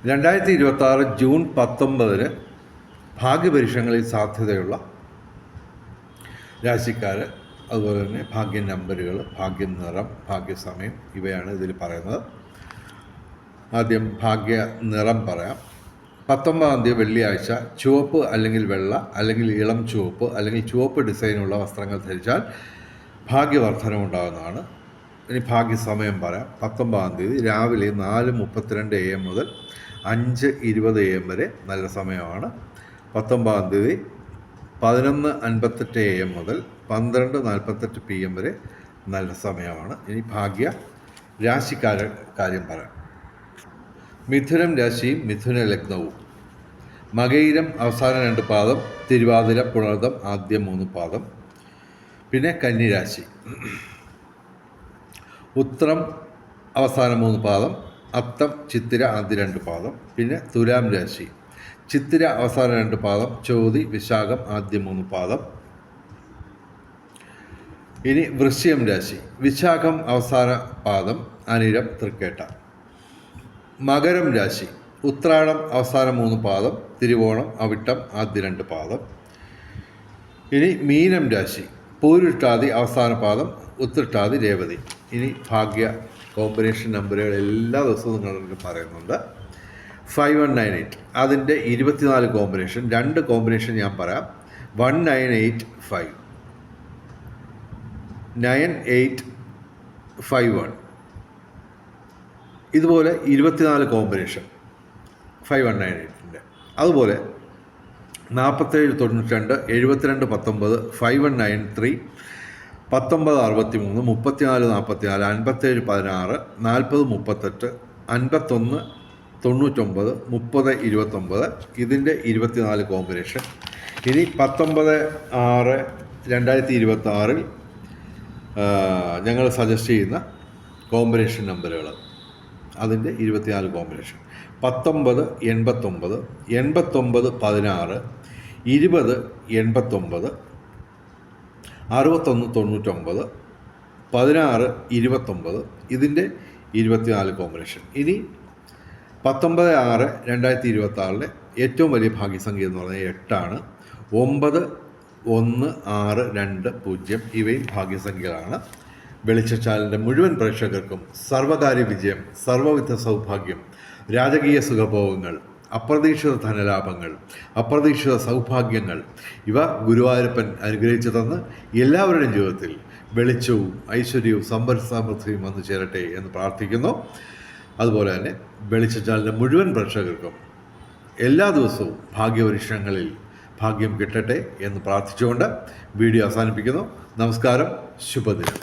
2026 June 19 ഭാഗ്യപരീക്ഷണങ്ങളിൽ സാധ്യതയുള്ള രാശിക്കാർ, അതുപോലെ തന്നെ ഭാഗ്യ നമ്പറുകൾ, ഭാഗ്യ നിറം, ഭാഗ്യസമയം ഇവയാണ് ഇതിൽ പറയുന്നത്. ആദ്യം ഭാഗ്യ നിറം പറയാം. 19-ാം തീയതി വെള്ളിയാഴ്ച ചുവപ്പ് അല്ലെങ്കിൽ വെള്ള അല്ലെങ്കിൽ ഇളം ചുവപ്പ് അല്ലെങ്കിൽ ചുവപ്പ് ഡിസൈനുള്ള വസ്ത്രങ്ങൾ ധരിച്ചാൽ ഭാഗ്യവർദ്ധനം ഉണ്ടാകുന്നതാണ്. ഇനി ഭാഗ്യസമയം പറയാം. 19-ാം തീയതി രാവിലെ 4:32 AM മുതൽ 5:20 AM വരെ നല്ല സമയമാണ്. 19-ാം തീയതി 11:58 AM മുതൽ 12:48 PM വരെ നല്ല സമയമാണ്. ഇനി ഭാഗ്യ രാശിക്കാരുടെ കാര്യം പറയാം. മിഥുനം രാശിയും മിഥുന ലഗ്നവും, മകയിരം അവസാന 2 പാദം, തിരുവാതിര പുണർദം ആദ്യ 3 പാദം, പിന്നെ കന്നിരാശി ഉത്രം അവസാന 3 പാദം, അത്തം ചിത്തിര ആദ്യ 2 പാദം, പിന്നെ തുലാം രാശി ചിത്തിര അവസാന 2 പാദം, ചോതി വിശാഖം ആദ്യ 3 പാദം. ഇനി വൃശ്ചികം രാശി വിശാഖം അവസാന പാദം, അനിഴം തൃക്കേട്ട. മകരം രാശി ഉത്രാടം അവസാന 3 പാദം, തിരുവോണം അവിട്ടം ആദ്യ 2 പാദം. ഇനി മീനം രാശി പൂരുരുട്ടാതി അവസാന പാദം, ഉത്രട്ടാതി രേവതി. ഇനി ഭാഗ്യ കോമ്പിനേഷൻ നമ്പറുകൾ എല്ലാ ദിവസവും നിങ്ങൾക്ക് പറയുന്നുണ്ട്. 5198 അതിൻ്റെ 24 കോമ്പിനേഷൻ, 2 കോമ്പിനേഷൻ ഞാൻ പറയാം. 1985 9851 ഇതുപോലെ 24 കോമ്പിനേഷൻ 5198ൻ്റെ. അതുപോലെ 4792 7219 5193 1963 3444 5716 4038 51 99 3029 ഇതിൻ്റെ 24 കോമ്പിനേഷൻ. ഇനി 19/6/2026 ഞങ്ങൾ സജസ്റ്റ് ചെയ്യുന്ന കോമ്പിനേഷൻ നമ്പറുകൾ, അതിൻ്റെ 24 കോമ്പിനേഷൻ: 19 89 89 16 20 89 61 99 16 29 ഇതിൻ്റെ 24 കോമ്പിനേഷൻ. ഇനി 19/6/2026 ഏറ്റവും വലിയ ഭാഗ്യസംഖ്യ എന്ന് പറഞ്ഞാൽ 8 ആണ്. 9 1 6 2 0 ഇവയും ഭാഗ്യസംഖ്യകളാണ്. വെളിച്ചച്ചാലിൻ്റെ മുഴുവൻ പ്രേക്ഷകർക്കും സർവകാര്യ വിജയം, സർവവിധ സൗഭാഗ്യം, രാജകീയ സുഖഭോഗങ്ങൾ, അപ്രതീക്ഷിത ധനലാഭങ്ങൾ, അപ്രതീക്ഷിത സൗഭാഗ്യങ്ങൾ ഇവ ഗുരുവായൂരപ്പൻ അനുഗ്രഹിച്ചു തന്ന് എല്ലാവരുടെയും ജീവിതത്തിൽ വെളിച്ചവും ഐശ്വര്യവും സമ്പൽ സമൃദ്ധിയും വന്നു ചേരട്ടെ എന്ന് പ്രാർത്ഥിക്കുന്നു. അതുപോലെ തന്നെ വെളിച്ചച്ചാലിൻ്റെ മുഴുവൻ പ്രേക്ഷകർക്കും എല്ലാ ദിവസവും ഭാഗ്യപരീക്ഷണങ്ങളിൽ ഭാഗ്യം കിട്ടട്ടെ എന്ന് പ്രാർത്ഥിച്ചുകൊണ്ട് വീഡിയോ അവസാനിപ്പിക്കുന്നു. നമസ്കാരം, ശുഭദിനം.